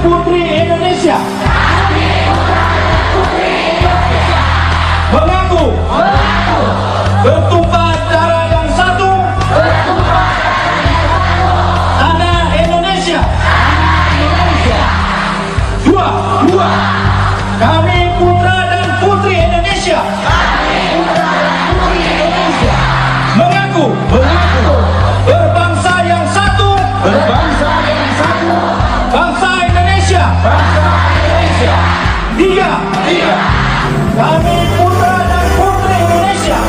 Putri Indonesia. Mengaku bertumpah darah yang satu, tanah Indonesia. Dua, kami putra dan putri Indonesia. Mengaku berbangsa yang satu, bangsa Indonesia. Tiga, kami putra dan putri Indonesia.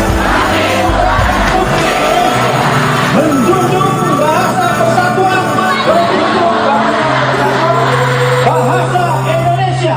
Menjunjung bahasa persatuan, bahasa Indonesia.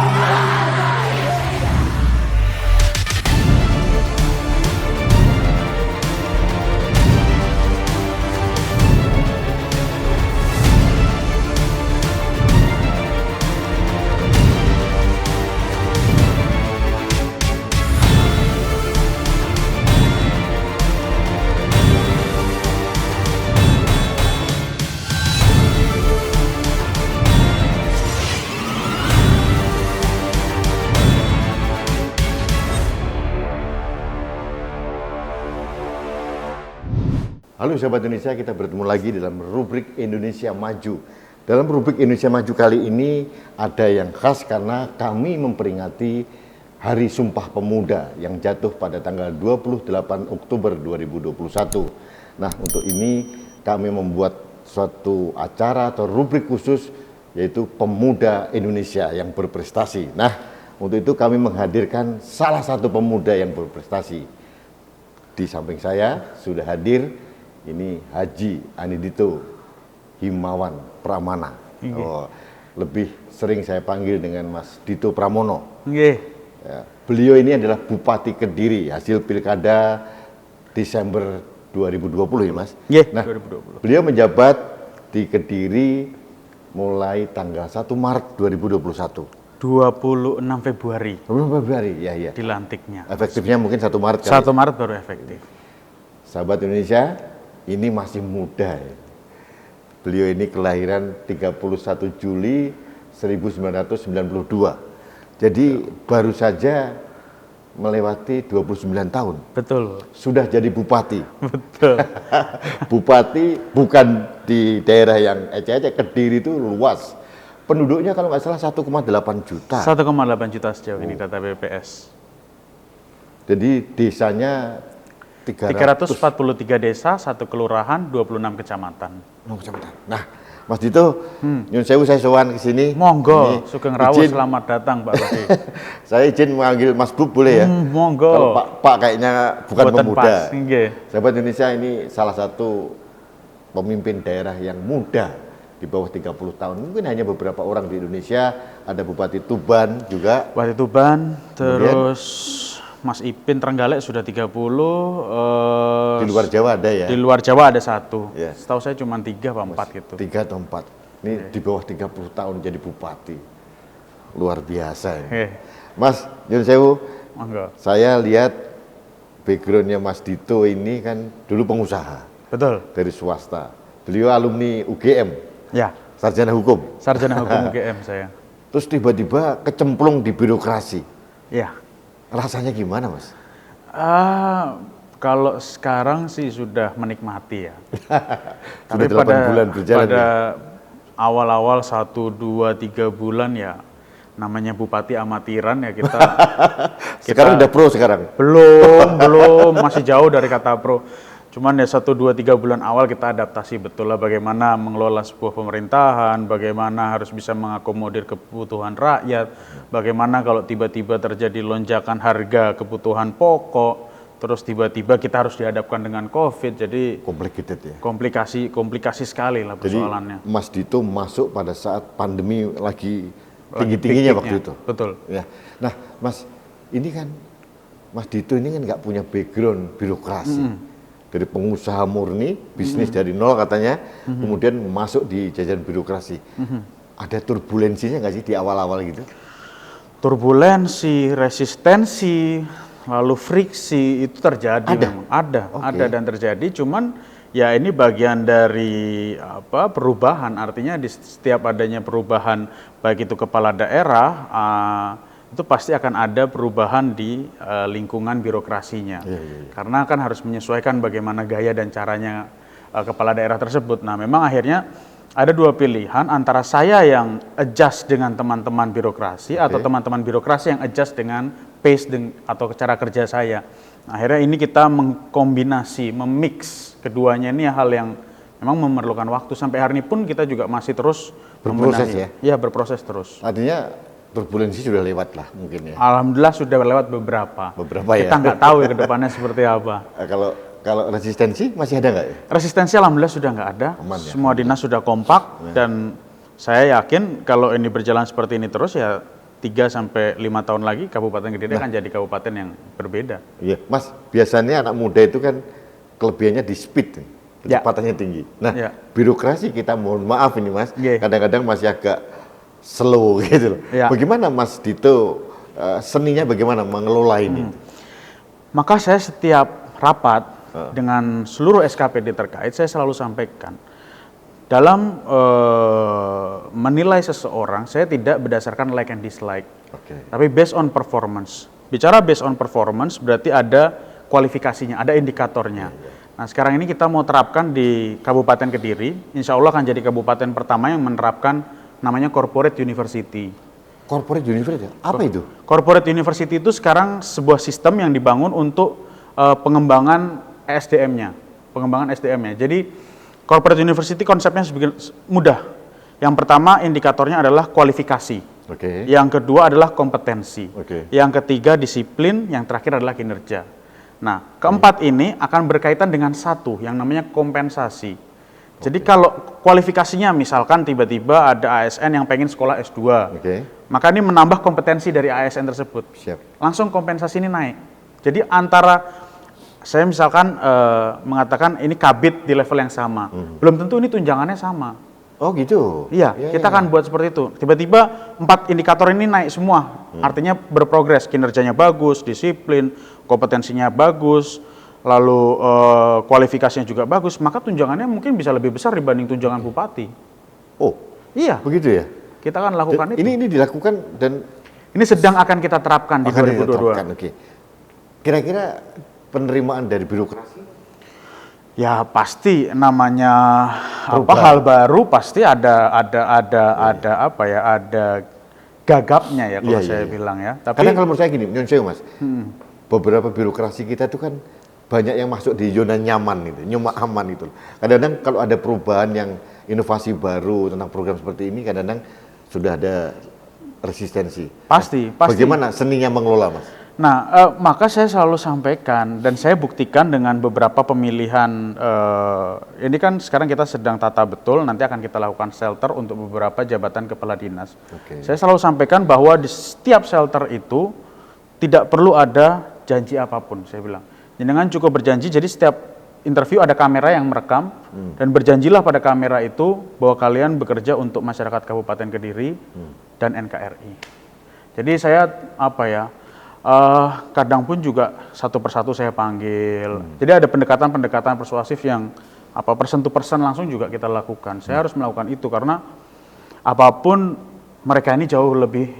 Halo sahabat Indonesia, kita bertemu lagi dalam rubrik Indonesia Maju. Dalam rubrik Indonesia Maju kali ini ada yang khas karena kami memperingati Hari Sumpah Pemuda yang jatuh pada tanggal 28 Oktober 2021. Nah, untuk ini kami membuat suatu acara atau rubrik khusus yaitu Pemuda Indonesia yang berprestasi. Nah, untuk itu kami menghadirkan salah satu pemuda yang berprestasi. Di samping saya sudah hadir ini Haji Anindito Himawan Pramana. Oh, lebih sering saya panggil dengan Mas Dito Pramono. Ya, beliau ini adalah Bupati Kediri hasil Pilkada Desember 2020 ya Mas? Nah, 2020. Beliau menjabat di Kediri mulai tanggal 1 Maret 2021. 26 Februari. 26 Februari, ya. Dilantiknya. Efektifnya mungkin 1 Maret kali. 1 Maret baru efektif. Sahabat Indonesia, ini masih muda ya. Beliau ini kelahiran 31 Juli 1992. Jadi baru saja melewati 29 tahun. Betul. Sudah jadi bupati. Betul. Bupati bukan di daerah yang ecek-ecek, Kediri itu luas. Penduduknya kalau nggak salah 1,8 juta. 1,8 juta sejauh ini data BPS. Jadi desanya 343 desa, 1 kelurahan, 26 kecamatan. Nah, Mas Dito, nyun sewu saya sowan ke sini. Monggo, Sugeng Rawuh, selamat datang Pak Rudi. Saya izin memanggil Mas Bub boleh ya? Monggo. Kalau Pak kayaknya bukan pemuda. Sahabat Indonesia, ini salah satu pemimpin daerah yang muda di bawah 30 tahun. Mungkin hanya beberapa orang di Indonesia. Ada Bupati Tuban juga. Bupati Tuban, terus Mas Ipin Trenggalek sudah 30. Di luar Jawa ada ya? Di luar Jawa ada 1. Ya. Setahu saya cuma 3 atau 4 gitu. 3 atau 4. Ini di bawah 30 tahun jadi bupati. Luar biasa ini. Mas, nyun sewu, saya lihat backgroundnya Mas Dito ini kan dulu pengusaha. Betul. Dari swasta. Beliau alumni UGM. Ya. Sarjana hukum. Sarjana hukum UGM saya. Terus tiba-tiba kecemplung di birokrasi. Ya. Rasanya gimana, Mas? Kalau sekarang sih sudah menikmati ya. Tapi pada bulan berjalan pada awal-awal 1, 2, 3 bulan ya namanya bupati amatiran ya kita. Sekarang udah pro sekarang? Belum, masih jauh dari kata pro. Cuman ya 1, 2, 3 bulan awal kita adaptasi betul lah bagaimana mengelola sebuah pemerintahan, bagaimana harus bisa mengakomodir kebutuhan rakyat, bagaimana kalau tiba-tiba terjadi lonjakan harga kebutuhan pokok, terus tiba-tiba kita harus dihadapkan dengan COVID, jadi complicated ya. Komplikasi sekali lah persoalannya. Jadi Mas Dito masuk pada saat pandemi lagi tinggi-tingginya waktu itu. Betul. Ya. Nah, Mas, ini kan Mas Dito ini kan nggak punya background birokrasi. Dari pengusaha murni, bisnis dari nol katanya, kemudian masuk di jajaran birokrasi. Ada turbulensinya nggak sih di awal-awal gitu? Turbulensi, resistensi, lalu friksi itu terjadi. Ada? Memang. Ada dan terjadi. Cuman ya ini bagian dari perubahan, artinya di setiap adanya perubahan baik itu kepala daerah itu pasti akan ada perubahan di lingkungan birokrasinya. Karena kan harus menyesuaikan bagaimana gaya dan caranya kepala daerah tersebut. Nah, memang akhirnya ada dua pilihan antara saya yang adjust dengan teman-teman birokrasi atau teman-teman birokrasi yang adjust dengan pace atau cara kerja saya. Nah, akhirnya ini kita mengkombinasi, memix keduanya, ini hal yang memang memerlukan waktu. Sampai hari ini pun kita juga masih terus berproses membenahi. ya? Iya, berproses terus. Artinya turbulensi sudah lewat lah mungkin ya? Alhamdulillah sudah lewat beberapa. Beberapa ya? Kita nggak tahu ya ke depannya seperti apa. Kalau resistensi masih ada nggak ya? Resistensi alhamdulillah sudah nggak ada. Aman ya? Semua dinas sudah kompak dan saya yakin kalau ini berjalan seperti ini terus ya 3-5 tahun lagi Kabupaten Kediri akan jadi kabupaten yang berbeda. Iya, Mas, biasanya anak muda itu kan kelebihannya di speed, kecepatannya tinggi. Nah, birokrasi kita mohon maaf ini Mas, kadang-kadang masih agak slow gitu loh. Bagaimana Mas Dito, seninya bagaimana mengelola ini? Maka saya setiap rapat dengan seluruh SKPD terkait, saya selalu sampaikan, dalam menilai seseorang, saya tidak berdasarkan like and dislike, tapi based on performance. Bicara based on performance, berarti ada kualifikasinya, ada indikatornya. Nah, sekarang ini kita mau terapkan di Kabupaten Kediri, insya Allah akan jadi kabupaten pertama yang menerapkan namanya Corporate University. Corporate University, apa itu? Corporate University itu sekarang sebuah sistem yang dibangun untuk pengembangan SDM-nya, Jadi Corporate University konsepnya mudah. Yang pertama indikatornya adalah kualifikasi. Yang kedua adalah kompetensi. Yang ketiga disiplin, yang terakhir adalah kinerja. Nah, keempat ini akan berkaitan dengan satu yang namanya kompensasi. Jadi kalau kualifikasinya misalkan tiba-tiba ada ASN yang pengen sekolah S2, maka ini menambah kompetensi dari ASN tersebut. Langsung kompensasi ini naik. Jadi antara saya misalkan mengatakan ini kabit di level yang sama, belum tentu ini tunjangannya sama. Oh gitu? Iya, kita akan buat seperti itu. Tiba-tiba 4 indikator ini naik semua, artinya berprogres, kinerjanya bagus, disiplin, kompetensinya bagus, lalu kualifikasinya juga bagus, maka tunjangannya mungkin bisa lebih besar dibanding tunjangan bupati. Oh, iya. Begitu ya? Kita akan lakukan itu. Ini dilakukan dan ini sedang akan kita terapkan di 2022. Kira-kira penerimaan dari birokrasi? Ya pasti namanya hal baru pasti ada gagapnya ya kalau saya bilang ya. Tapi karena kalau menurut saya gini, Mas, beberapa birokrasi kita itu kan banyak yang masuk di zona nyaman itu, nyaman aman itu. Kadang-kadang kalau ada perubahan yang inovasi baru tentang program seperti ini, kadang-kadang sudah ada resistensi. Pasti. Bagaimana seninya mengelola, Mas? Nah, maka saya selalu sampaikan dan saya buktikan dengan beberapa pemilihan, ini kan sekarang kita sedang tata betul, nanti akan kita lakukan shelter untuk beberapa jabatan kepala dinas. Saya selalu sampaikan bahwa di setiap shelter itu tidak perlu ada janji apapun, saya bilang. Jangan cukup berjanji, jadi setiap interview ada kamera yang merekam, dan berjanjilah pada kamera itu bahwa kalian bekerja untuk masyarakat Kabupaten Kediri dan NKRI. Jadi saya kadang pun juga satu persatu saya panggil. Jadi ada pendekatan persuasif yang person to person langsung juga kita lakukan. Saya harus melakukan itu karena apapun mereka ini jauh lebih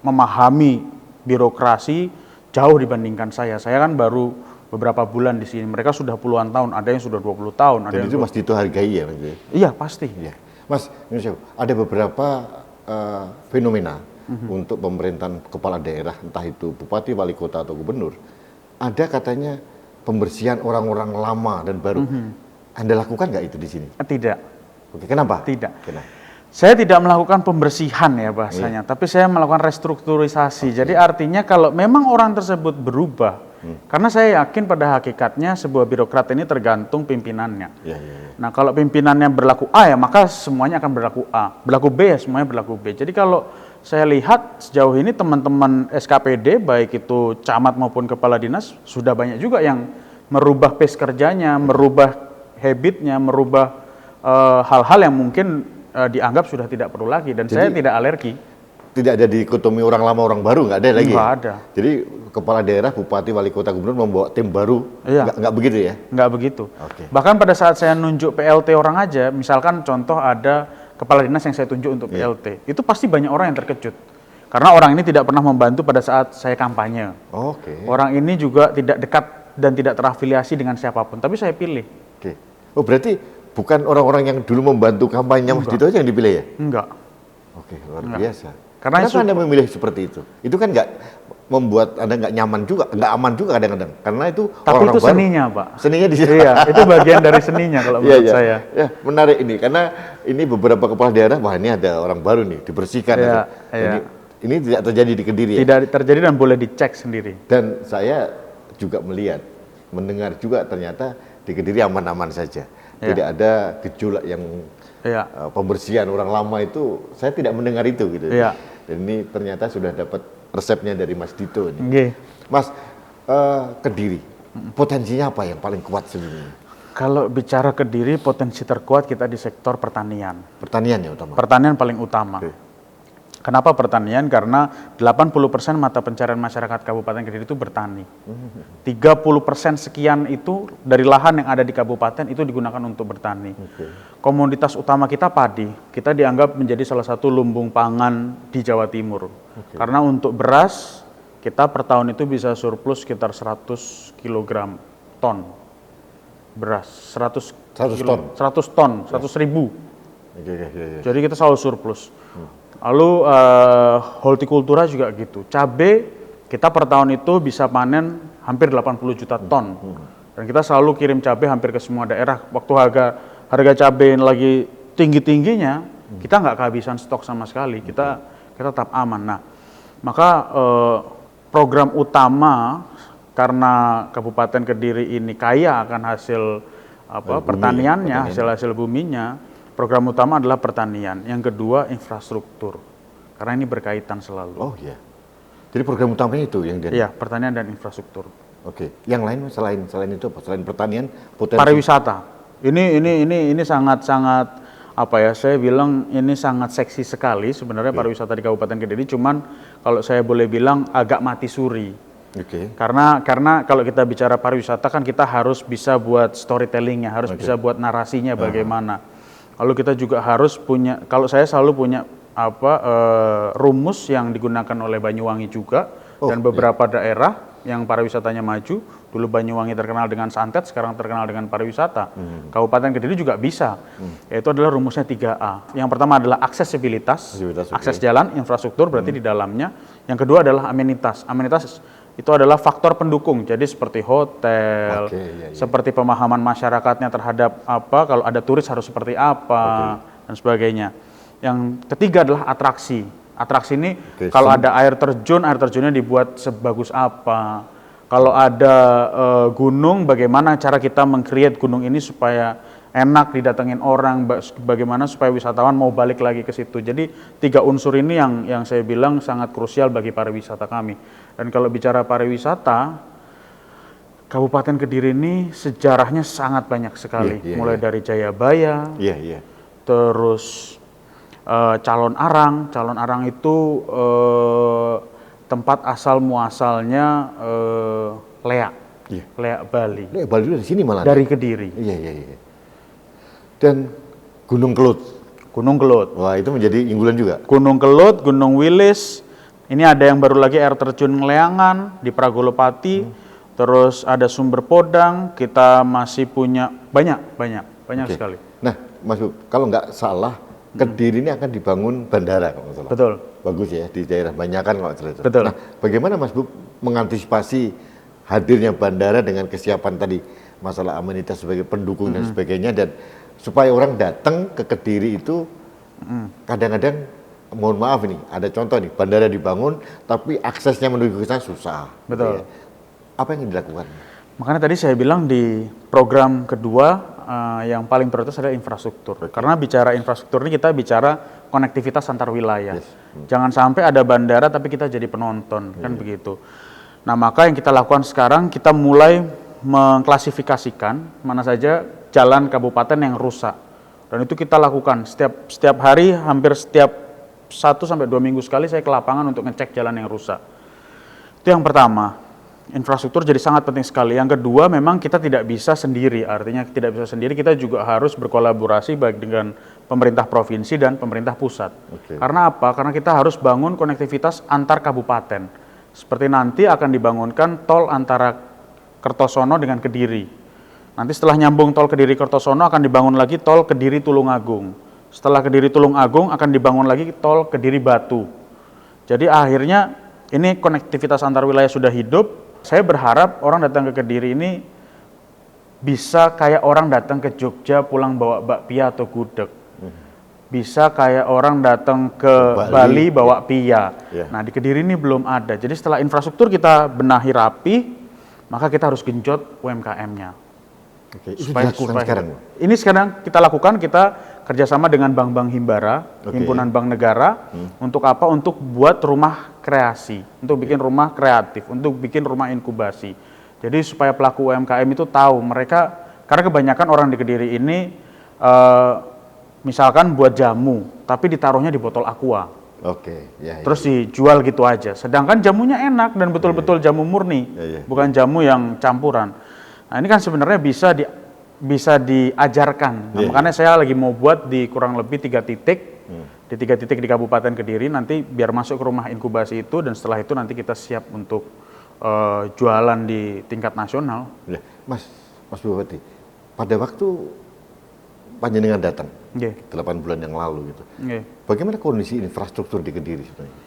memahami birokrasi jauh dibandingkan saya. Saya kan baru beberapa bulan di sini. Mereka sudah puluhan tahun, ada yang sudah 20 tahun. Dan itu Mas Dito hargai ya? Iya, pasti. Ya. Mas, ada beberapa fenomena untuk pemerintahan kepala daerah, entah itu bupati, wali kota, atau gubernur, ada katanya pembersihan orang-orang lama dan baru. Anda lakukan nggak itu di sini? Tidak. Oke, kenapa? Tidak. Saya tidak melakukan pembersihan ya bahasanya, tapi saya melakukan restrukturisasi. Jadi artinya kalau memang orang tersebut berubah, karena saya yakin pada hakikatnya sebuah birokrat ini tergantung pimpinannya. Nah, kalau pimpinannya berlaku A ya maka semuanya akan berlaku A, berlaku B ya semuanya berlaku B. Jadi kalau saya lihat sejauh ini teman-teman SKPD baik itu camat maupun kepala dinas sudah banyak juga yang merubah pace kerjanya, merubah habitnya, merubah hal-hal yang mungkin dianggap sudah tidak perlu lagi dan jadi, saya tidak alergi. tidak ada dikotomi orang lama orang baru, nggak ada lagi. Nggak ya? ada. Jadi kepala daerah, bupati, wali kota, gubernur membawa tim baru, Iya. nggak begitu ya? Nggak begitu. Oke. Bahkan pada saat saya nunjuk PLT orang aja, misalkan contoh ada kepala dinas yang saya tunjuk untuk PLT, itu pasti banyak orang yang terkejut. Karena orang ini tidak pernah membantu pada saat saya kampanye. Oke. Orang ini juga tidak dekat dan tidak terafiliasi dengan siapapun, tapi saya pilih. Oke. Oh berarti bukan orang-orang yang dulu membantu kampanye Mas Dito aja yang dipilih ya? Enggak. Oke, luar biasa. Karena Kenapa Anda memilih seperti itu? Itu kan nggak membuat Anda nggak nyaman juga, nggak aman juga kadang-kadang. Karena itu Tapi orang-orang itu baru. seninya, Pak. Seninya di sini. Iya, itu bagian dari seninya kalau Iya, menurut iya. saya. Ya, menarik ini karena ini beberapa kepala daerah, wah ini ada orang baru nih, dibersihkan. Iya, ada. iya. Ini tidak terjadi di Kediri ya. Tidak terjadi dan boleh dicek sendiri. Dan saya juga melihat, mendengar juga ternyata di Kediri aman-aman saja. Iya. Tidak ada gejolak yang Iya. pembersihan orang lama itu, saya tidak mendengar itu gitu. Iya. Dan ini ternyata sudah dapat resepnya dari Mas Dito ini. Nggih. Mas, Kediri, potensinya apa yang paling kuat sebenarnya? Kalau bicara Kediri, potensi terkuat kita di sektor pertanian. Pertanian ya utama. Pertanian paling utama. Oke. Kenapa pertanian? Karena 80% mata pencarian masyarakat Kabupaten Kediri itu bertani. 30% sekian itu dari lahan yang ada di kabupaten itu digunakan untuk bertani. Oke. Komoditas utama kita padi. Kita dianggap menjadi salah satu lumbung pangan di Jawa Timur. Karena untuk beras, kita per tahun itu bisa surplus sekitar 100 kg ton beras. 100 ton? 100 ton, 100 ribu. Oke. Jadi kita selalu surplus. Lalu hortikultura juga gitu. Cabai kita per tahun itu bisa panen hampir 80 juta ton. Dan kita selalu kirim cabai hampir ke semua daerah. Waktu harga cabai lagi tinggi-tingginya, kita nggak kehabisan stok sama sekali. Kita tetap aman. Nah, maka program utama karena Kabupaten Kediri ini kaya akan hasil pertaniannya, hasil buminya. Program utama adalah pertanian, yang kedua infrastruktur, karena ini berkaitan selalu. Oh iya. Jadi program utamanya itu yang Iya, pertanian dan infrastruktur. Oke. Yang lain selain itu apa? Selain pertanian, potensi Pariwisata. Ini sangat apa ya? Saya bilang ini sangat seksi sekali sebenarnya pariwisata di Kabupaten Kediri. Cuman kalau saya boleh bilang agak mati suri. Oke. Karena kalau kita bicara pariwisata kan kita harus bisa buat storytellingnya, harus bisa buat narasinya bagaimana. Lalu kita juga harus punya, kalau saya selalu punya rumus yang digunakan oleh Banyuwangi juga dan beberapa daerah yang pariwisatanya maju. Dulu Banyuwangi terkenal dengan santet, sekarang terkenal dengan pariwisata. Kabupaten Kediri juga bisa. Yaitu adalah rumusnya 3A. Yang pertama adalah aksesibilitas, akses jalan, infrastruktur berarti di dalamnya. Yang kedua adalah amenitas. Amenitas itu adalah faktor pendukung, jadi seperti hotel, seperti pemahaman masyarakatnya terhadap kalau ada turis harus seperti apa, dan sebagainya. Yang ketiga adalah atraksi. Atraksi ini kalau ada air terjunnya dibuat sebagus apa. Kalau ada gunung, bagaimana cara kita meng-create gunung ini supaya enak didatengin orang, bagaimana supaya wisatawan mau balik lagi ke situ. Jadi 3 unsur ini yang saya bilang sangat krusial bagi pariwisata kami. Dan kalau bicara pariwisata, Kabupaten Kediri ini sejarahnya sangat banyak sekali. Mulai dari Jayabaya, terus Calon Arang. Calon Arang itu tempat asal muasalnya Leak, Leak Bali. Leak Bali dari sini malah. Dari Kediri. Iya. Dan Gunung Kelut. Gunung Kelut. Wah, itu menjadi unggulan juga. Gunung Kelut, Gunung Wilis. Ini ada yang baru lagi air terjun Ngeleangan di Pragolopati. Terus ada Sumber Podang. Kita masih punya banyak sekali. Nah, Mas Bub, kalau nggak salah, Kediri ini akan dibangun bandara kalau nggak salah. Betul. Bagus ya, di daerah Banyakan kalau nggak salah. Betul. Nah, bagaimana Mas Bub mengantisipasi hadirnya bandara dengan kesiapan tadi, masalah amenitas sebagai pendukung dan sebagainya, dan supaya orang datang ke Kediri itu kadang-kadang, mohon maaf ini, ada contoh nih, bandara dibangun tapi aksesnya menuju ke sana susah. Betul. Ya. Apa yang dilakukan? Makanya tadi saya bilang di program kedua yang paling prioritas adalah infrastruktur. Karena bicara infrastruktur ini kita bicara konektivitas antar wilayah. Jangan sampai ada bandara tapi kita jadi penonton, kan begitu. Nah, maka yang kita lakukan sekarang, kita mulai mengklasifikasikan mana saja jalan kabupaten yang rusak. Dan itu kita lakukan setiap hari, hampir setiap 1 sampai 2 minggu sekali saya ke lapangan untuk ngecek jalan yang rusak. Itu yang pertama. Infrastruktur jadi sangat penting sekali. Yang kedua, memang kita tidak bisa sendiri. Artinya tidak bisa sendiri, kita juga harus berkolaborasi baik dengan pemerintah provinsi dan pemerintah pusat. Karena apa? Karena kita harus bangun konektivitas antar kabupaten. Seperti nanti akan dibangunkan tol antara Kertosono dengan Kediri. Nanti setelah nyambung tol Kediri Kertosono akan dibangun lagi tol Kediri Tulungagung. Setelah Kediri Tulungagung akan dibangun lagi tol Kediri Batu. Jadi akhirnya ini konektivitas antar wilayah sudah hidup. Saya berharap orang datang ke Kediri ini bisa kayak orang datang ke Jogja pulang bawa bakpia atau gudeg. Bisa kayak orang datang ke Bali bawa pia. Nah, di Kediri ini belum ada. Jadi setelah infrastruktur kita benahi rapi, maka kita harus genjot UMKM-nya. Itu dilakukan sekarang? Ini sekarang kita lakukan, kita kerjasama dengan Bank-Bank Himbara, Himpunan Bank Negara, untuk apa? Untuk buat rumah kreasi, untuk bikin rumah kreatif, untuk bikin rumah inkubasi. Jadi supaya pelaku UMKM itu tahu mereka, karena kebanyakan orang di Kediri ini, misalkan buat jamu, tapi ditaruhnya di botol aqua. Terus dijual gitu aja. Sedangkan jamunya enak dan betul-betul jamu murni, bukan jamu yang campuran. Nah, ini kan sebenarnya bisa diajarkan. Nah, makanya saya lagi mau buat di kurang lebih 3 titik, di 3 titik di Kabupaten Kediri, nanti biar masuk ke rumah inkubasi itu, dan setelah itu nanti kita siap untuk jualan di tingkat nasional. Mas Bupati, pada waktu panjenengan datang, 8 bulan yang lalu gitu, bagaimana kondisi infrastruktur di Kediri sebenarnya?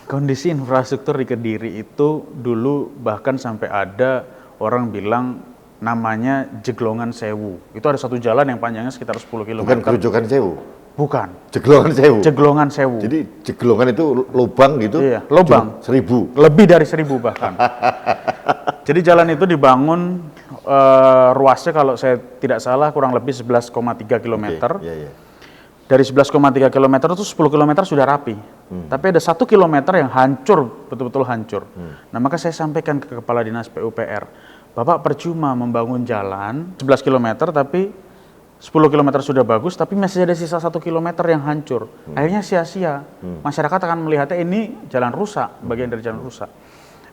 Kondisi infrastruktur di Kediri itu dulu bahkan sampai ada orang bilang namanya Jeglongan Sewu. Itu ada satu jalan yang panjangnya sekitar 10 km. Bukan Grojogan Sewu? Bukan. Jeglongan Sewu? Jeglongan Sewu. Jadi jeglongan itu lubang gitu? Iya, lubang. 1000? Lebih dari 1000 bahkan. Jadi jalan itu dibangun, ruasnya kalau saya tidak salah kurang lebih 11,3 km. Dari 11,3 km itu 10 km sudah rapi. Tapi ada 1 km yang hancur, betul-betul hancur. Nah, maka saya sampaikan ke Kepala Dinas PUPR, Bapak percuma membangun jalan 11 km, tapi 10 km sudah bagus, tapi masih ada sisa 1 km yang hancur. Akhirnya sia-sia. Masyarakat akan melihatnya ini jalan rusak, bagian dari jalan rusak.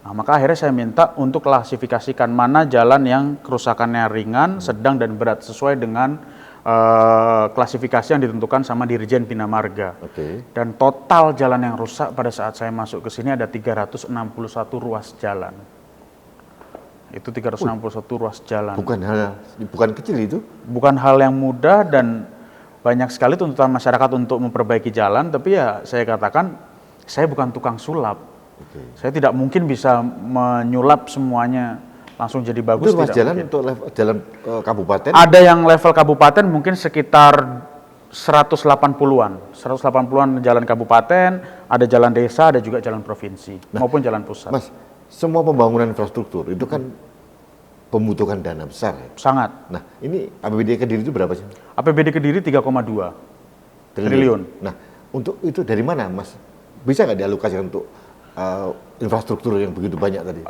Nah, maka akhirnya saya minta untuk klasifikasikan mana jalan yang kerusakannya ringan, sedang, dan berat, sesuai dengan klasifikasi yang ditentukan sama Dirjen Bina Marga. Dan total jalan yang rusak pada saat saya masuk ke sini ada 361 ruas jalan. Itu 361 ruas jalan. Bukan kecil itu? Bukan hal yang mudah, dan banyak sekali tuntutan masyarakat untuk memperbaiki jalan, tapi ya saya katakan, saya bukan tukang sulap. Saya tidak mungkin bisa menyulap semuanya langsung jadi bagus. Itu ruas jalan mungkin. Untuk jalan kabupaten? Ada yang level kabupaten mungkin sekitar 180-an. 180-an jalan kabupaten, ada jalan desa, ada juga jalan provinsi, maupun jalan pusat. Mas, semua pembangunan infrastruktur itu kan membutuhkan dana besar ya? Sangat. Nah, ini APBD Kediri itu berapa sih? APBD Kediri 3,2 triliun. Nah, untuk itu dari mana, Mas? Bisa nggak dialokasikan untuk infrastruktur yang begitu banyak tadi?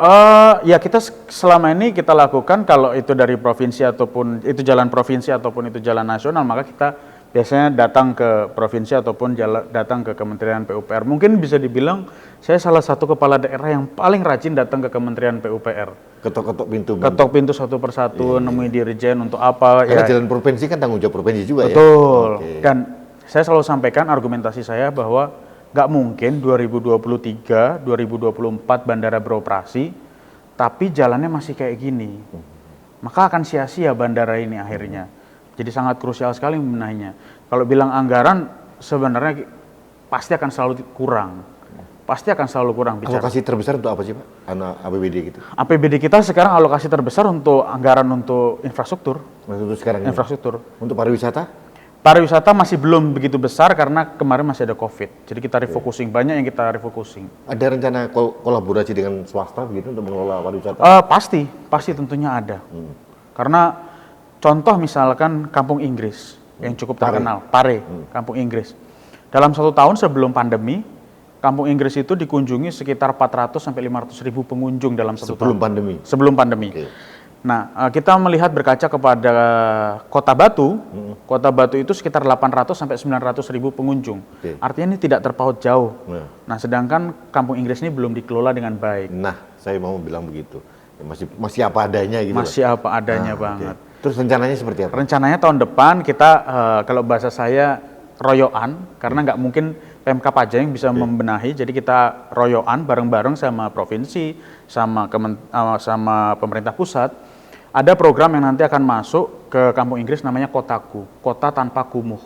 Ya, kita selama ini kita lakukan, kalau itu dari provinsi ataupun itu jalan provinsi ataupun itu jalan nasional, maka kita biasanya datang ke provinsi ataupun datang ke Kementerian PUPR. Mungkin bisa dibilang saya salah satu kepala daerah yang paling rajin datang ke Kementerian PUPR. Ketok-ketok pintu. Ketok pintu satu persatu, nemui dirjen untuk apa. Karena jalan provinsi kan tanggung jawab provinsi juga. Betul. Dan saya selalu sampaikan argumentasi saya bahwa nggak mungkin 2023, 2024 bandara beroperasi, tapi jalannya masih kayak gini. Maka akan sia-sia bandara ini akhirnya. Jadi sangat krusial sekali membenahinya. Kalau bilang anggaran, sebenarnya pasti akan selalu kurang. Pasti akan selalu kurang. Alokasi terbesar untuk apa sih, Pak? APBD gitu? APBD kita sekarang alokasi terbesar untuk anggaran untuk infrastruktur. Untuk sekarang infrastruktur. Untuk pariwisata? Pariwisata masih belum begitu besar karena kemarin masih ada COVID. Jadi kita refocusing, banyak yang kita refocusing. Ada rencana kolaborasi dengan swasta begitu untuk mengelola pariwisata? Pasti tentunya ada. Karena contoh misalkan Kampung Inggris yang cukup terkenal, Pare, Kampung Inggris. Dalam 1 tahun sebelum pandemi, Kampung Inggris itu dikunjungi sekitar 400 sampai 500 ribu pengunjung dalam 1 tahun. Sebelum pandemi? Sebelum pandemi. Nah, kita melihat berkaca kepada Kota Batu. Kota Batu itu sekitar 800 sampai 900 ribu pengunjung. Oke. Artinya ini tidak terpaut jauh. Nah. Nah, sedangkan Kampung Inggris ini belum dikelola dengan baik. Nah, saya mau bilang begitu. Ya, masih apa adanya gitu. Masih loh. apa adanya Oke. banget. Terus rencananya seperti apa? Rencananya tahun depan kita, kalau bahasa saya, royoan, karena nggak mungkin Pemkab aja yang bisa membenahi, jadi kita royoan bareng-bareng sama provinsi, sama sama pemerintah pusat. Ada program yang nanti akan masuk ke Kampung Inggris namanya Kotaku, Kota Tanpa Kumuh.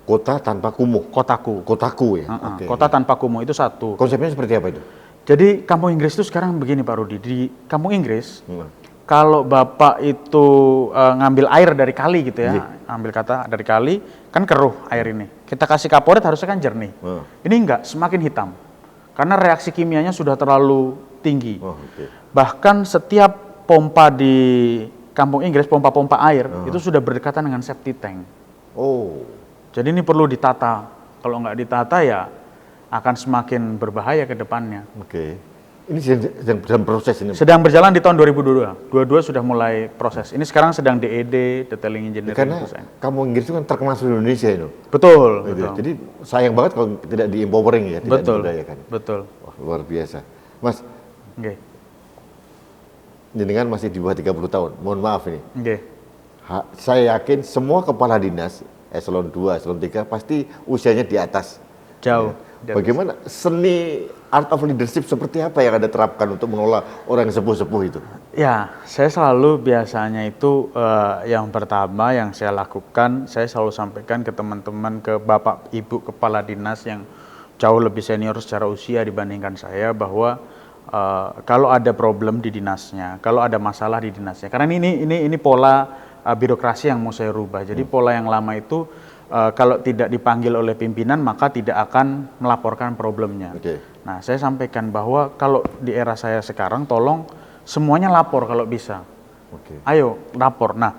Kota tanpa kumuh. Kotaku. Kotaku ya. Oke. Kota tanpa kumuh itu satu. Konsepnya seperti apa itu? Jadi Kampung Inggris itu sekarang begini Pak Rudi, di Kampung Inggris, Hmm. kalau Bapak itu ngambil air dari kali gitu ya, Iya. ambil kata dari kali, kan keruh air ini. Kita kasih kaporit harusnya kan jernih. Ini enggak, semakin hitam. Karena reaksi kimianya sudah terlalu tinggi. Oh, oke. Bahkan setiap pompa di Kampung Inggris, pompa-pompa air, itu sudah berdekatan dengan septic tank. Oh. Jadi ini perlu ditata. Kalau nggak ditata ya akan semakin berbahaya ke depannya. Oke. Ini sedang dalam proses ini. Sedang berjalan di tahun 2022. 22 sudah mulai proses. Ini sekarang sedang DED, Detailing Engineering Karena Design. Kampung Inggris itu kan terkenal seluruh Indonesia itu. Betul, Gitu. betul. Jadi sayang banget kalau tidak di empowering ya, tidak Betul, diberdayakan. betul. Wah, luar biasa. Mas, Oke, jenengan masih di bawah 30 tahun. Mohon maaf ini. oke. Saya yakin semua kepala dinas eselon 2, eselon 3 pasti usianya di atas. Jauh. Ya. Bagaimana seni art of leadership seperti apa yang Anda terapkan untuk mengelola orang sepuh-sepuh itu? Ya, saya selalu biasanya itu yang pertama yang saya lakukan, saya selalu sampaikan ke teman-teman, ke Bapak Ibu Kepala Dinas yang jauh lebih senior secara usia dibandingkan saya, bahwa kalau ada problem di dinasnya, kalau ada masalah di dinasnya, karena ini pola birokrasi yang mau saya rubah. Jadi pola yang lama itu kalau tidak dipanggil oleh pimpinan maka tidak akan melaporkan problemnya. Oke. Nah, saya sampaikan bahwa kalau di era saya sekarang, tolong semuanya lapor kalau bisa. Oke. Ayo lapor. Nah,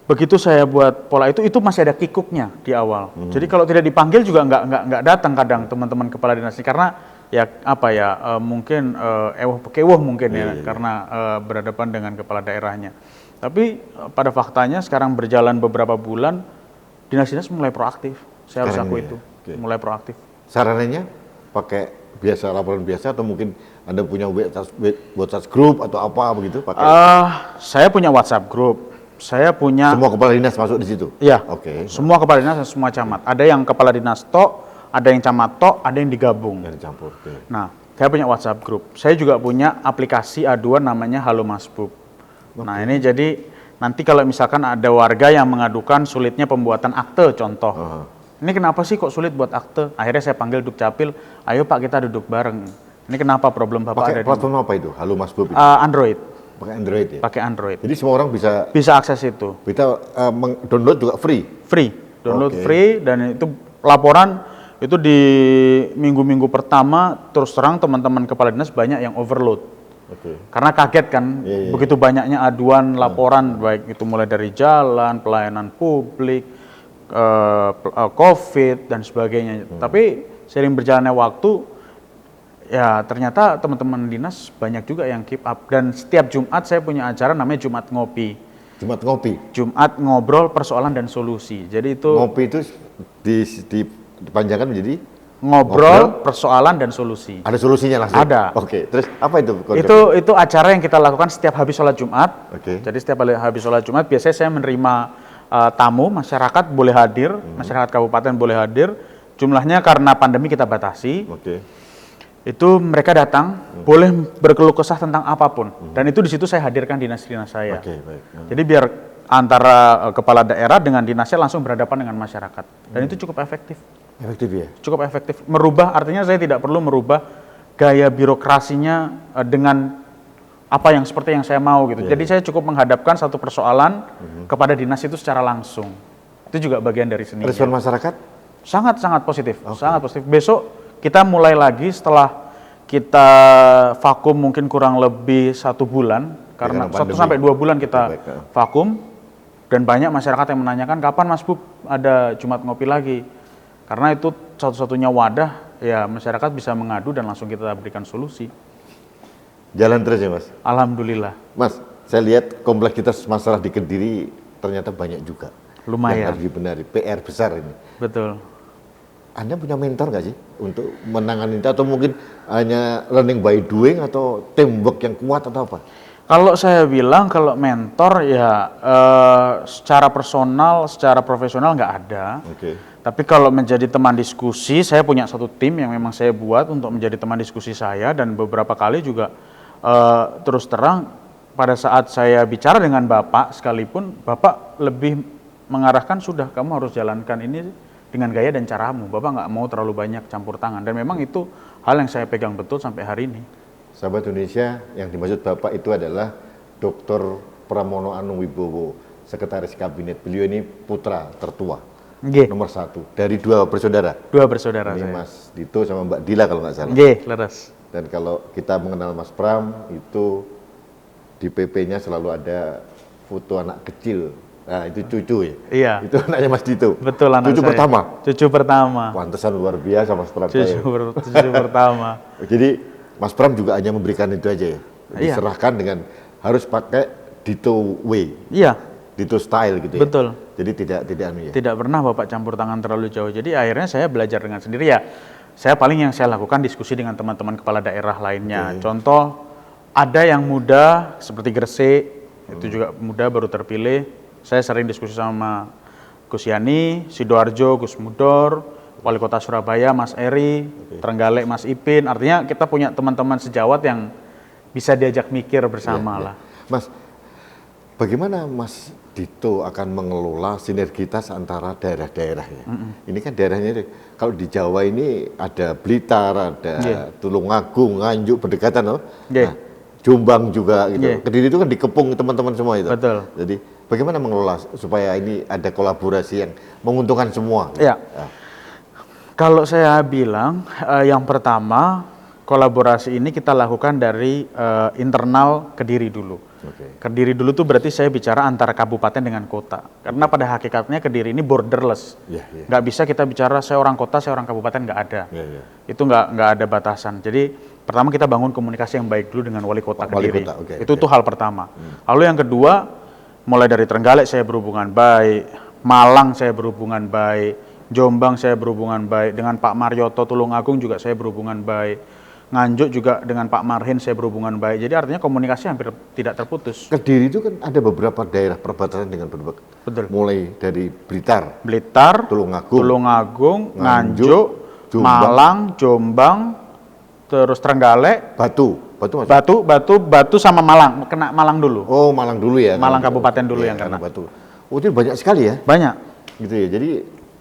begitu saya buat pola itu masih ada kikuknya di awal. Jadi kalau tidak dipanggil juga nggak datang kadang teman-teman kepala dinas ini, karena ya apa ya mungkin ewah pekewuh mungkin ya karena berhadapan dengan kepala daerahnya. Tapi pada faktanya sekarang berjalan beberapa bulan, dinas-dinas mulai proaktif. Saya harus Sekarang akui ini ya? itu, Oke. mulai proaktif. Sarannya pakai biasa, laporan biasa, atau mungkin Anda punya WhatsApp group atau apa begitu pakai? Saya punya WhatsApp group. Saya punya Semua kepala dinas masuk di situ? Iya. Oke. Semua kepala dinas dan semua camat. Ada yang kepala dinas tok, ada yang camat tok, ada yang digabung. Yang dicampur. Oke. Nah, saya punya WhatsApp group. Saya juga punya aplikasi aduan namanya Halo Masbub. Nah, ini jadi nanti kalau misalkan ada warga yang mengadukan sulitnya pembuatan akte contoh. Ini kenapa sih kok sulit buat akte? Akhirnya saya panggil Dukcapil, ayo Pak kita duduk bareng. Ini kenapa problem Bapak Pakai ada di platform apa itu? Halo Mas Bob itu? Android. Pakai Android ya? Pakai Android. Jadi semua orang bisa Akses itu. download juga free? Free. Download Oke. free, dan itu laporan itu di minggu-minggu pertama terus terang teman-teman kepala dinas banyak yang overload. Oke. Karena kaget kan, Iya. begitu banyaknya aduan, laporan, baik itu mulai dari jalan, pelayanan publik, COVID, dan sebagainya. Tapi seiring berjalannya waktu, ya ternyata teman-teman dinas banyak juga yang keep up. Dan setiap Jumat saya punya acara namanya Jumat Ngopi. Jumat ngopi. Jumat ngobrol persoalan dan solusi. Jadi itu Ngopi itu dipanjangkan menjadi ngobrol persoalan dan solusi. ada solusinya langsung? Ada. Oke, terus apa itu konsepnya? Itu acara yang kita lakukan setiap habis sholat Jumat. Oke. Jadi setiap habis sholat Jumat biasanya saya menerima tamu, masyarakat boleh hadir, masyarakat kabupaten boleh hadir. Jumlahnya karena pandemi kita batasi. Oke. Itu mereka datang, boleh berkeluh kesah tentang apapun. Dan itu di situ saya hadirkan dinas-dinas saya. Oke, baik. Jadi biar antara kepala daerah dengan dinasnya langsung berhadapan dengan masyarakat. Dan itu cukup efektif. Efektif ya? Cukup efektif. Merubah, artinya saya tidak perlu merubah gaya birokrasinya dengan apa yang seperti yang saya mau gitu. Jadi saya cukup menghadapkan satu persoalan kepada dinas itu secara langsung. Itu juga bagian dari seni. Respon masyarakat? Sangat positif, sangat positif. Besok kita mulai lagi setelah kita vakum mungkin kurang lebih 1 bulan, karena 1 sampai 2 bulan kita vakum, dan banyak masyarakat yang menanyakan kapan Mas Bub ada Jumat Ngopi lagi. Karena itu satu-satunya wadah ya masyarakat bisa mengadu dan langsung kita berikan solusi. Jalan terus ya Mas? Alhamdulillah. Mas, saya lihat kompleksitas masalah di Kediri ternyata banyak juga. Lumayan. Yang harus dibenahi, PR besar ini. Betul. Anda punya mentor nggak sih untuk menangani itu, atau mungkin hanya learning by doing, atau teamwork yang kuat, atau apa? Kalau saya bilang kalau mentor ya secara personal, secara profesional nggak ada. Oke. Tapi kalau menjadi teman diskusi, saya punya satu tim yang memang saya buat untuk menjadi teman diskusi saya, dan beberapa kali juga terus terang pada saat saya bicara dengan Bapak sekalipun, Bapak lebih mengarahkan sudah kamu harus jalankan ini dengan gaya dan caramu. Bapak nggak mau terlalu banyak campur tangan, dan memang itu hal yang saya pegang betul sampai hari ini. Sahabat Indonesia, yang dimaksud Bapak itu adalah Dr. Pramono Anung Wibowo, Sekretaris Kabinet. Beliau ini putra tertua. Nggih. Nomor 1 dari 2 bersaudara. 2 bersaudara Ini saya. Mas Dito sama Mbak Dila kalau nggak salah. Nggih, leres. Dan kalau kita mengenal Mas Pram, itu di PP-nya selalu ada foto anak kecil. Nah, itu cucu ya? Iya. Itu anaknya Mas Dito. Betul, anak Cucu saya. pertama. Cucu pertama. Pantesan luar biasa Mas Pram. Cucu pertama. Jadi Mas Pram juga hanya memberikan itu aja ya? Iya. Diserahkan dengan harus pakai Dito way, Iya, Dito style gitu ya? betul. Jadi tidak anu ya? Tidak pernah Bapak campur tangan terlalu jauh. Jadi akhirnya saya belajar dengan sendiri ya. Saya paling yang saya lakukan diskusi dengan teman-teman kepala daerah lainnya. Contoh, ada yang muda seperti Gresik, itu juga muda baru terpilih. Saya sering diskusi sama Gus Yani, Sidoarjo, Gus Mudor, Wali Kota Surabaya, Mas Eri, Trenggalek, Mas Ipin. Artinya kita punya teman-teman sejawat yang bisa diajak mikir bersama lah. Mas, bagaimana Mas Dito akan mengelola sinergitas antara daerah-daerah ya? Ini kan daerahnya, kalau di Jawa ini ada Blitar, ada Tulungagung, Nganjuk, berdekatan loh. Nah, Jombang juga gitu. Kediri itu kan dikepung teman-teman semua itu. Betul. Jadi bagaimana mengelola supaya ini ada kolaborasi yang menguntungkan semua? Ya. Kalau saya bilang, yang pertama kolaborasi ini kita lakukan dari internal Kediri dulu. Kediri dulu tuh berarti saya bicara antara kabupaten dengan kota. Karena pada hakikatnya Kediri ini borderless. Nggak bisa kita bicara saya orang kota, saya orang kabupaten, nggak ada. Itu nggak ada batasan. Jadi pertama kita bangun komunikasi yang baik dulu dengan wali kota Kediri. Itu tuh hal pertama. Lalu yang kedua, mulai dari Trenggalek saya berhubungan baik, Malang saya berhubungan baik, Jombang saya berhubungan baik, dengan Pak Marioto Tulungagung juga saya berhubungan baik. Nganjuk juga dengan Pak Marhin saya berhubungan baik. Jadi artinya komunikasi hampir tidak terputus. Kediri itu kan ada beberapa daerah perbatasan dengan berbagai. Betul. Mulai dari Blitar, Tulungagung, Nganjuk, Malang, Jombang, terus Trenggalek, Batu sama Malang. Kena Malang dulu. Oh, Malang dulu ya. Malang kabupaten dulu yang kena. Batu. Oh, itu banyak sekali ya? Banyak. Gitu ya. Jadi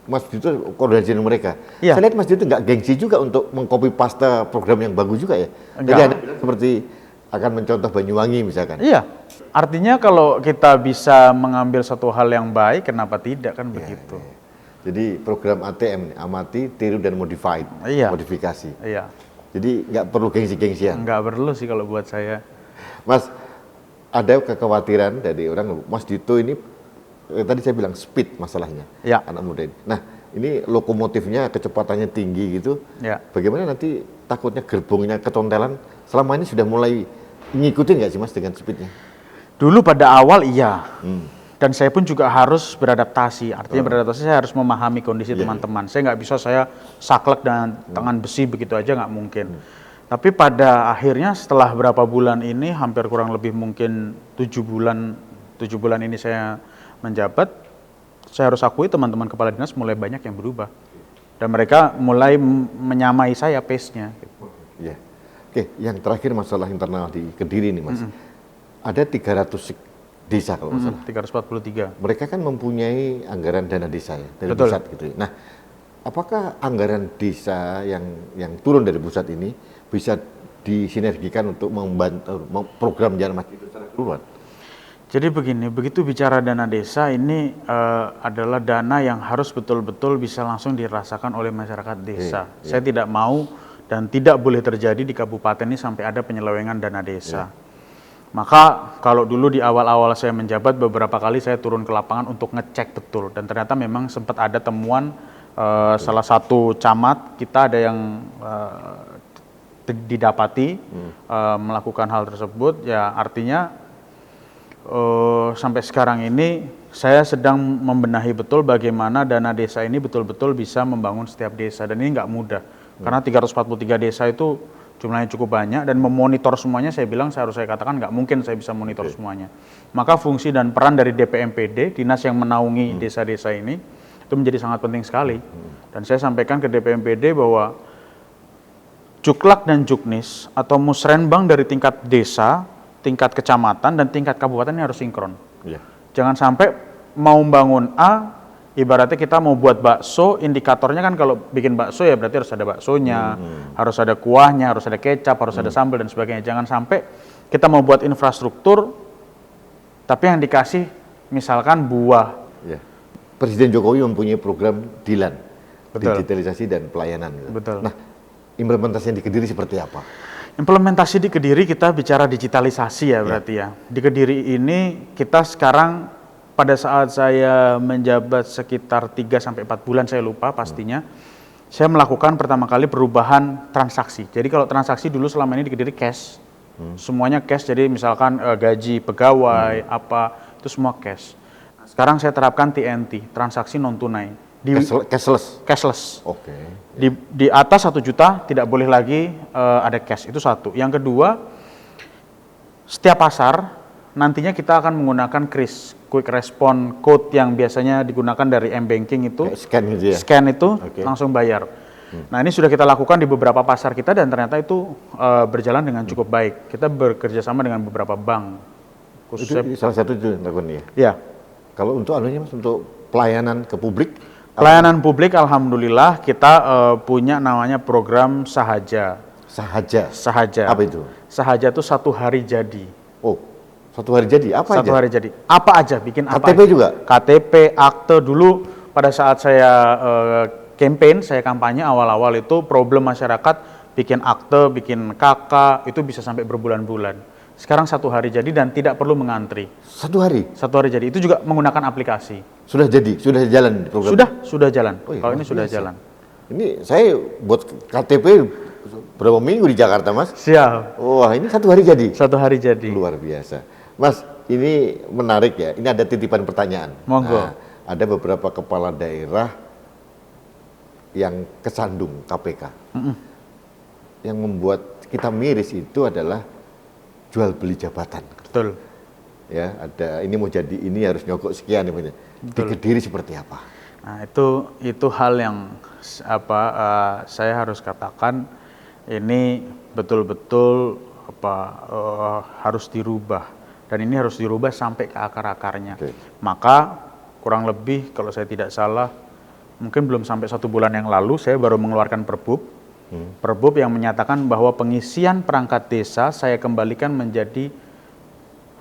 Mas Dito koordinasi dengan mereka. Iya. Saya lihat Mas Dito nggak gengsi juga untuk mengcopy paste program yang bagus juga ya. Jadi Anda bilang seperti akan mencontoh Banyuwangi misalkan. Iya. Artinya kalau kita bisa mengambil satu hal yang baik, kenapa tidak kan begitu. Jadi program ATM, amati, tiru dan modifikasi. Iya. Jadi nggak perlu gengsi-gengsian. Nggak perlu sih kalau buat saya. Mas, ada kekhawatiran dari orang, Mas Dito ini tadi saya bilang speed masalahnya, anak muda ini. Nah, ini lokomotifnya kecepatannya tinggi gitu. Bagaimana nanti takutnya gerbongnya ketontelan? Selama ini sudah mulai ngikutin nggak sih Mas dengan speednya? Dulu pada awal iya. Dan saya pun juga harus beradaptasi. Artinya beradaptasi saya harus memahami kondisi teman-teman. Saya nggak bisa saya saklek dan tangan besi begitu aja, nggak mungkin. Tapi pada akhirnya setelah berapa bulan ini, hampir kurang lebih mungkin 7 bulan ini saya menjabat, saya harus akui teman-teman kepala dinas mulai banyak yang berubah. Dan mereka mulai menyamai saya pace-nya. Oke, yang terakhir masalah internal di Kediri nih Mas. Ada 300 desa kalau nggak salah. 343. Mereka kan mempunyai anggaran dana desa ya, dari pusat gitu ya. Nah, apakah anggaran desa yang turun dari pusat ini bisa disinergikan untuk membantu program jalan masjid itu secara keseluruhan? Jadi begini, begitu bicara dana desa ini adalah dana yang harus betul-betul bisa langsung dirasakan oleh masyarakat desa. Saya tidak mau dan tidak boleh terjadi di kabupaten ini sampai ada penyelewengan dana desa. Maka kalau dulu di awal-awal saya menjabat, beberapa kali saya turun ke lapangan untuk ngecek betul. Dan ternyata memang sempat ada temuan salah satu camat kita ada yang didapati melakukan hal tersebut. Ya artinya sampai sekarang ini saya sedang membenahi betul bagaimana dana desa ini betul-betul bisa membangun setiap desa, dan ini nggak mudah karena 343 desa itu jumlahnya cukup banyak, dan memonitor semuanya saya katakan nggak mungkin saya bisa monitor semuanya. Maka fungsi dan peran dari DPMPD, dinas yang menaungi desa-desa ini, itu menjadi sangat penting sekali. Dan saya sampaikan ke DPMPD bahwa Juklak dan Juknis atau musrenbang dari tingkat desa, tingkat kecamatan, dan tingkat kabupaten ini harus sinkron. Iya. Jangan sampai mau bangun A, ibaratnya kita mau buat bakso, indikatornya kan kalau bikin bakso ya berarti harus ada baksonya, harus ada kuahnya, harus ada kecap, harus ada sambal dan sebagainya. Jangan sampai kita mau buat infrastruktur, tapi yang dikasih misalkan buah. Ya. Presiden Jokowi mempunyai program DILAN, Betul. digitalisasi dan pelayanan. Betul. Nah, implementasinya di Kediri seperti apa? Implementasi di Kediri kita bicara digitalisasi ya berarti ya. Di Kediri ini kita sekarang pada saat saya menjabat sekitar 3-4 bulan, saya lupa pastinya, saya melakukan pertama kali perubahan transaksi. Jadi kalau transaksi dulu selama ini di Kediri cash, semuanya cash, jadi misalkan gaji pegawai, apa, itu semua cash. Nah, sekarang saya terapkan TNT, transaksi non-tunai. Cashless. Oke. Di atas 1 juta tidak boleh lagi ada cash, itu satu. Yang kedua, setiap pasar nantinya kita akan menggunakan KRIS, Quick Response Code, yang biasanya digunakan dari M-Banking itu. Scan gitu ya? Scan itu Oke. langsung bayar. Nah, ini sudah kita lakukan di beberapa pasar kita dan ternyata itu berjalan dengan cukup baik. Kita bekerja sama dengan beberapa bank. Khususnya Itu salah satu itu lakukan ya? ya. Kalau untuk anunya Mas, untuk pelayanan ke publik? Pelayanan publik, alhamdulillah kita punya namanya program Sahaja. Sahaja. Apa itu? Sahaja itu 1 hari jadi. Oh, 1 hari jadi? Apa aja? 1 hari jadi. Apa aja, bikin apa KTP aja. juga? KTP, akte. Dulu pada saat saya campaign, saya kampanye awal-awal itu problem masyarakat bikin akte, bikin KK, itu bisa sampai berbulan-bulan. Sekarang 1 hari jadi dan tidak perlu mengantri. 1 hari? 1 hari jadi. Itu juga menggunakan aplikasi. Sudah jadi? Sudah jalan program? Sudah jalan. Oh iya, Kalau ini luar sudah biasa. jalan. Ini saya buat KTP berapa minggu di Jakarta, Mas? Siap. Wah, ini 1 hari jadi? 1 hari jadi. Luar biasa. Mas, ini menarik ya. Ini ada titipan pertanyaan. Monggo. Nah, ada beberapa kepala daerah yang kesandung KPK. Yang membuat kita miris itu adalah jual beli jabatan. Betul. Ya, ada ini mau jadi ini harus nyogok sekian namanya. Di Kediri seperti apa? Nah, itu hal yang saya harus katakan ini betul-betul harus dirubah, dan ini harus dirubah sampai ke akar-akarnya. Oke. Maka kurang lebih kalau saya tidak salah mungkin belum sampai 1 bulan yang lalu saya baru mengeluarkan Perbub yang menyatakan bahwa pengisian perangkat desa saya kembalikan menjadi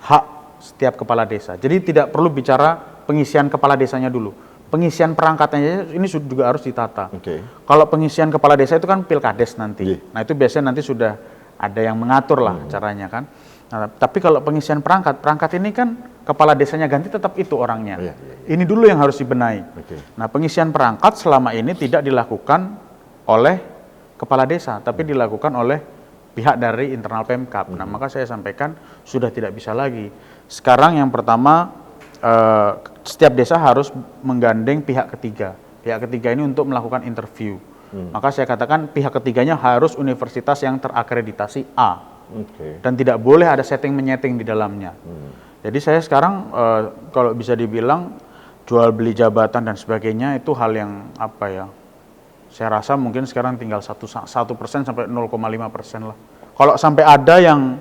hak setiap kepala desa. Jadi tidak perlu bicara pengisian kepala desanya dulu. Pengisian perangkatnya ini juga harus ditata. Oke. Kalau pengisian kepala desa itu kan pilkades nanti. Iya. Nah, itu biasanya nanti sudah ada yang mengatur lah caranya kan. Nah, tapi kalau pengisian perangkat ini kan kepala desanya ganti tetap itu orangnya. Iya. Ini dulu yang harus dibenahi. Oke. Nah, pengisian perangkat selama ini tidak dilakukan oleh kepala desa, tapi dilakukan oleh pihak dari internal Pemkab. Nah, maka saya sampaikan sudah tidak bisa lagi. Sekarang yang pertama, setiap desa harus menggandeng pihak ketiga. Pihak ketiga ini untuk melakukan interview. Maka saya katakan pihak ketiganya harus universitas yang terakreditasi A. Oke. Dan tidak boleh ada setting menyeting di dalamnya. Jadi saya sekarang kalau bisa dibilang jual beli jabatan dan sebagainya itu hal yang saya rasa mungkin sekarang tinggal 1% sampai 0,5% lah. Kalau sampai ada yang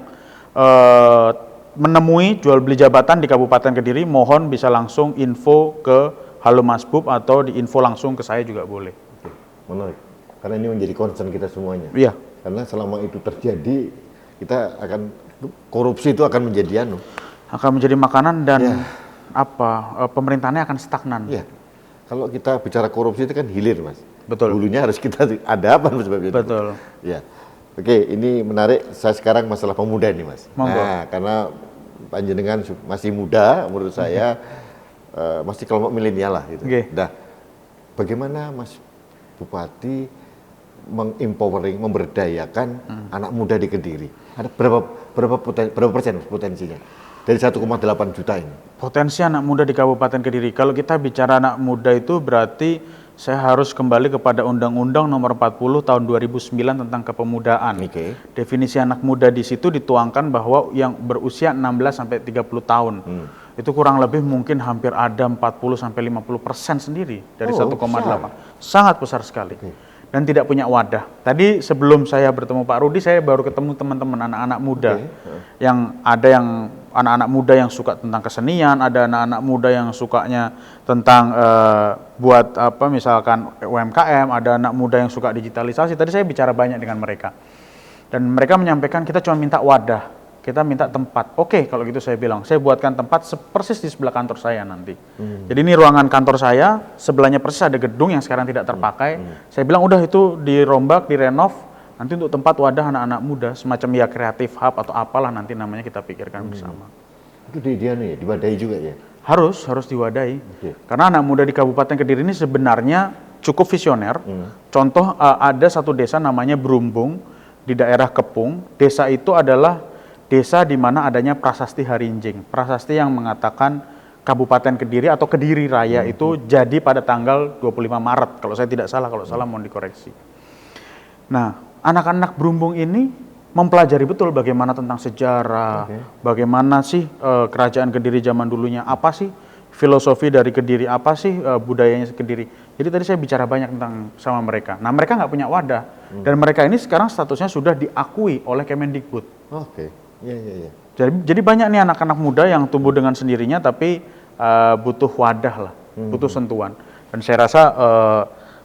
menemui jual beli jabatan di Kabupaten Kediri, mohon bisa langsung info ke Halo Mas Bub atau di info langsung ke saya juga boleh. Oke. Menarik. Karena ini menjadi concern kita semuanya. Iya. Karena selama itu terjadi, korupsi itu akan menjadi Akan menjadi makanan dan pemerintahannya akan stagnan. Iya. Kalau kita bicara korupsi itu kan hilir, Mas. Betul. Hulunya harus kita ada sebab itu. Betul. Ya. Oke, ini menarik. Saya sekarang masalah pemuda ini, Mas. Monggo. Nah, karena panjenengan masih muda, menurut saya masih kelompok milenial lah gitu. Oke. Nah, bagaimana Mas Bupati memberdayakan anak muda di Kediri? Ada berapa persen potensinya? dari 1,8 juta ini? Potensi anak muda di Kabupaten Kediri. Kalau kita bicara anak muda itu berarti saya harus kembali kepada Undang-Undang Nomor 40 Tahun 2009 tentang kepemudaan. Oke. Definisi anak muda di situ dituangkan bahwa yang berusia 16 sampai 30 tahun. Itu kurang lebih mungkin hampir ada 40 sampai 50% sendiri dari 1,8. Sangat besar sekali. Dan tidak punya wadah. Tadi sebelum saya bertemu Pak Rudi, saya baru ketemu teman-teman anak-anak muda. Yang ada yang anak-anak muda yang suka tentang kesenian, ada anak-anak muda yang sukanya tentang buat apa misalkan UMKM, ada anak muda yang suka digitalisasi. Tadi saya bicara banyak dengan mereka. Dan mereka menyampaikan kita cuma minta wadah. Kita minta tempat. Oke, kalau gitu saya bilang, saya buatkan tempat persis di sebelah kantor saya nanti. Jadi ini ruangan kantor saya, sebelahnya persis ada gedung yang sekarang tidak terpakai. Saya bilang udah itu dirombak, direnov, nanti untuk tempat wadah anak-anak muda, semacam ya kreatif hub atau apalah nanti namanya kita pikirkan bersama. Itu diwadahi juga ya? Harus diwadahi. Karena anak muda di Kabupaten Kediri ini sebenarnya cukup visioner. Contoh ada satu desa namanya Brumbung di daerah Kepung. Desa itu adalah desa di mana adanya prasasti Harinjing. Prasasti yang mengatakan Kabupaten Kediri atau Kediri Raya itu jadi pada tanggal 25 Maret. Kalau saya tidak salah, kalau salah mohon dikoreksi. Nah, anak-anak Brumbung ini mempelajari betul bagaimana tentang sejarah, bagaimana sih kerajaan Kediri zaman dulunya, apa sih filosofi dari Kediri, apa sih budayanya Kediri. Jadi tadi saya bicara banyak tentang sama mereka. Nah, mereka nggak punya wadah. Dan mereka ini sekarang statusnya sudah diakui oleh Kemendikbud. Iya. Jadi banyak nih anak-anak muda yang tumbuh dengan sendirinya tapi butuh wadah lah, butuh sentuhan. Dan saya rasa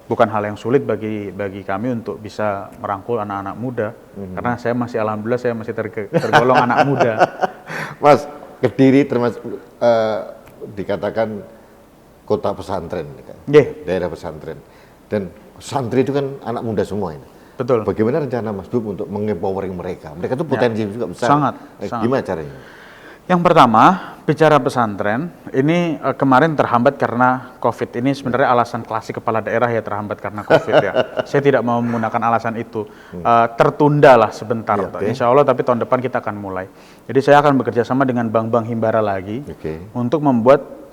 bukan hal yang sulit bagi kami untuk bisa merangkul anak-anak muda, karena saya masih alhamdulillah saya masih tergolong anak muda. Mas, Kediri termasuk dikatakan kota pesantren, kan? Daerah pesantren. Dan santri itu kan anak muda semua ini. Betul. Bagaimana rencana Mas Dub untuk mengempowering mereka? Mereka itu potensi juga besar. Sangat. Gimana caranya? Yang pertama, bicara pesantren, ini kemarin terhambat karena COVID. Ini sebenarnya alasan klasik kepala daerah ya, terhambat karena COVID ya. Saya tidak mau menggunakan alasan itu. Tertunda lah sebentar. Insya Allah, tapi tahun depan kita akan mulai. Jadi saya akan bekerja sama dengan bank-bank himbara lagi untuk membuat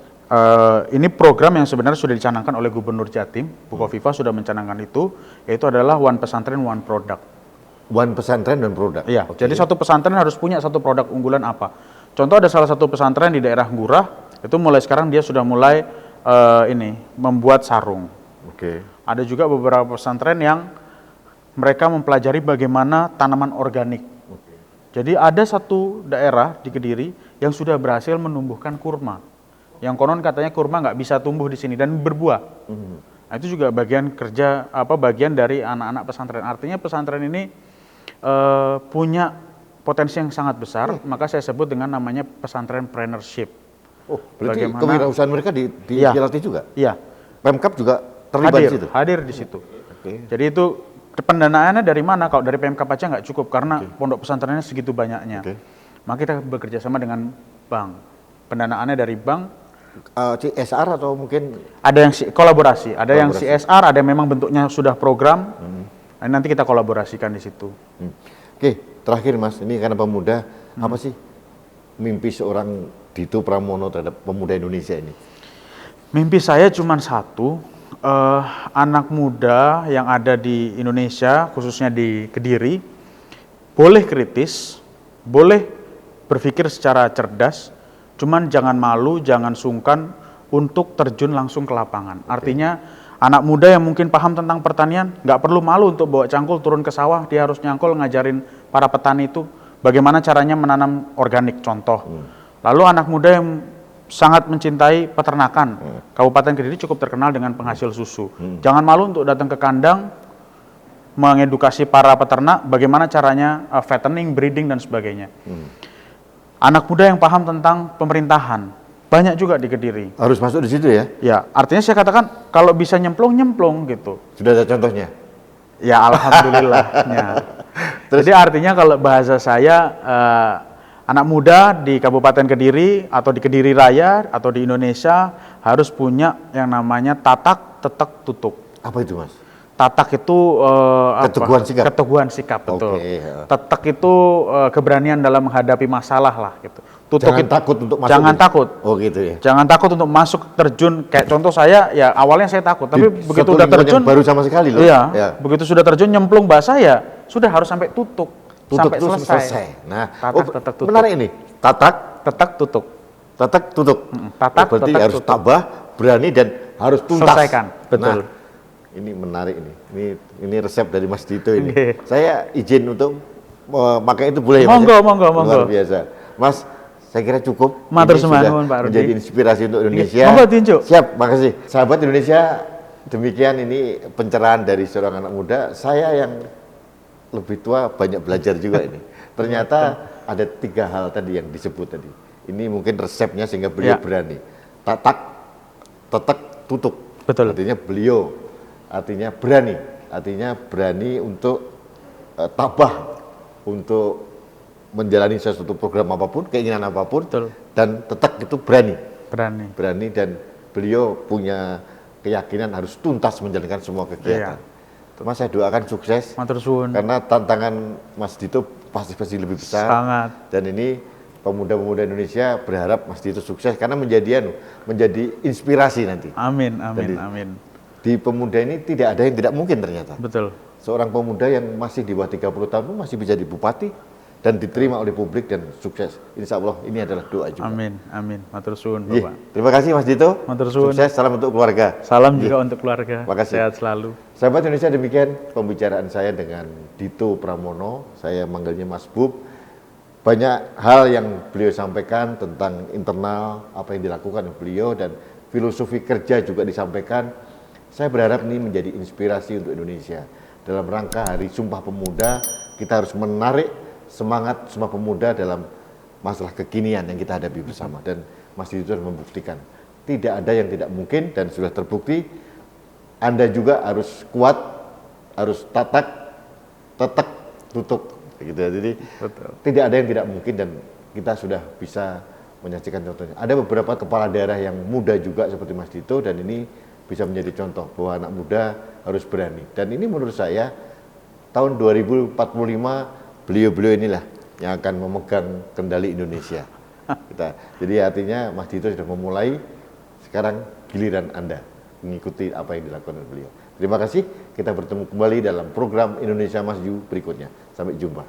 ini program yang sebenarnya sudah dicanangkan oleh Gubernur Jatim. Bukoviva sudah mencanangkan itu, yaitu adalah One Pesantren One Product. One Pesantren dan produk. Iya. Jadi satu pesantren harus punya satu produk unggulan apa. Contoh ada salah satu pesantren di daerah Ngurah, itu mulai sekarang dia sudah mulai membuat sarung. Ada juga beberapa pesantren yang mereka mempelajari bagaimana tanaman organik. Jadi ada satu daerah di Kediri yang sudah berhasil menumbuhkan kurma. Yang konon katanya kurma nggak bisa tumbuh di sini dan berbuah. Nah, itu juga bagian kerja bagian dari anak-anak pesantren. Artinya pesantren ini punya potensi yang sangat besar, maka saya sebut dengan namanya pesantren preneurship. Berarti kewirausahaan mereka dilatih juga? Iya. Pemkab juga terlibat di situ? Hadir di situ. Jadi itu pendanaannya dari mana? Kalau dari Pemkab aja nggak cukup karena pondok pesantrennya segitu banyaknya. Maka kita bekerja sama dengan bank. Pendanaannya dari bank. CSR atau mungkin? Ada yang kolaborasi, ada yang CSR, ada yang memang bentuknya sudah program. Nanti kita kolaborasikan di situ. Oke, terakhir Mas, ini karena pemuda, apa sih mimpi seorang Dito Pramono terhadap pemuda Indonesia ini? Mimpi saya cuma satu, anak muda yang ada di Indonesia, khususnya di Kediri, boleh kritis, boleh berpikir secara cerdas, cuman jangan malu, jangan sungkan untuk terjun langsung ke lapangan. Artinya anak muda yang mungkin paham tentang pertanian, nggak perlu malu untuk bawa cangkul turun ke sawah, dia harus nyangkul ngajarin para petani itu bagaimana caranya menanam organik contoh. Lalu anak muda yang sangat mencintai peternakan, Kabupaten Kediri cukup terkenal dengan penghasil susu. Jangan malu untuk datang ke kandang, mengedukasi para peternak bagaimana caranya fattening, breeding dan sebagainya. Anak muda yang paham tentang pemerintahan, banyak juga di Kediri. Harus masuk di situ ya? Ya, artinya saya katakan kalau bisa nyemplung gitu. Sudah ada contohnya? Ya, alhamdulillahnya. Jadi artinya kalau bahasa saya, anak muda di Kabupaten Kediri atau di Kediri Raya atau di Indonesia harus punya yang namanya tatak, tetek, tutuk. Apa itu Mas? Tatak itu keteguhan sikap. Betul. Tetek itu keberanian dalam menghadapi masalah lah gitu. tutup. Jangan takut untuk masuk. Jangan takut. Oh gitu ya. Jangan takut untuk masuk terjun. Kayak contoh saya, ya awalnya saya takut, tapi begitu Suatu udah lingkungan terjun, yang baru sama sekali loh. iya, Ya. begitu sudah terjun nyemplung bahasa ya sudah harus sampai tutup sampai Tutup selesai. selesai. Nah, Tatak, tutup. menarik ini. Tatak, Tetak tutup. tatak, tutup. Tatak, Berarti tetak, harus tutup. tabah, berani dan harus tuntas. Selesaikan, betul. Nah, ini menarik ini. Ini resep dari Mas Dito ini. Oke. Saya izin untuk memakai itu boleh ya, Mas? Monggo, ya? monggo, monggo. Luar biasa. Mas, saya kira cukup. Matur Ini sudah suwun, Pak Rudi. menjadi inspirasi untuk Indonesia. Monggo, tinjuk. Siap, makasih. Sahabat Indonesia, demikian ini pencerahan dari seorang anak muda. Saya yang lebih tua banyak belajar juga ini. Ternyata ada 3 hal tadi yang disebut tadi. Ini mungkin resepnya sehingga beliau Ya. berani. Tatak, tetek, tutup. Betul. Artinya beliau, artinya berani untuk tabah, untuk menjalani sesuatu program apapun, keinginan apapun, Betul. dan tetek itu berani. Berani. Dan beliau punya keyakinan harus tuntas menjalankan semua kegiatan. Mas, saya doakan sukses. Matur suwun. Karena tantangan Mas Dito pasti lebih besar. Sangat. Dan ini pemuda-pemuda Indonesia berharap Mas Dito sukses karena menjadi inspirasi nanti. Amin. Jadi, di pemuda ini tidak ada yang tidak mungkin ternyata. Betul. Seorang pemuda yang masih di bawah 30 tahun pun masih bisa jadi bupati dan diterima oleh publik dan sukses. Insya Allah ini adalah doa juga. Amin. Matur suwun, Iya. Bapak. Terima kasih Mas Dito. Matur suwun. Sukses, salam untuk keluarga. Salam Iya. juga untuk keluarga. Makasih. Sehat selalu. Sahabat Indonesia, demikian pembicaraan saya dengan Dito Pramono. Saya manggilnya Mas Bub. Banyak hal yang beliau sampaikan tentang internal, apa yang dilakukan oleh beliau, dan filosofi kerja juga disampaikan. Saya berharap ini menjadi inspirasi untuk Indonesia. Dalam rangka Hari Sumpah Pemuda, kita harus menarik semangat Sumpah Pemuda dalam masalah kekinian yang kita hadapi bersama. Dan Mas Dito sudah membuktikan, tidak ada yang tidak mungkin dan sudah terbukti. Anda juga harus kuat, harus tetek, tutup. Gitu ya. Jadi Betul. tidak ada yang tidak mungkin dan kita sudah bisa menyaksikan contohnya. Ada beberapa kepala daerah yang muda juga seperti Mas Dito dan ini bisa menjadi contoh bahwa anak muda harus berani. Dan ini menurut saya tahun 2045 beliau-beliau inilah yang akan memegang kendali Indonesia. Jadi artinya Mas Dito sudah memulai, sekarang giliran Anda mengikuti apa yang dilakukan oleh beliau. Terima kasih, kita bertemu kembali dalam program Indonesia Maju berikutnya. Sampai jumpa.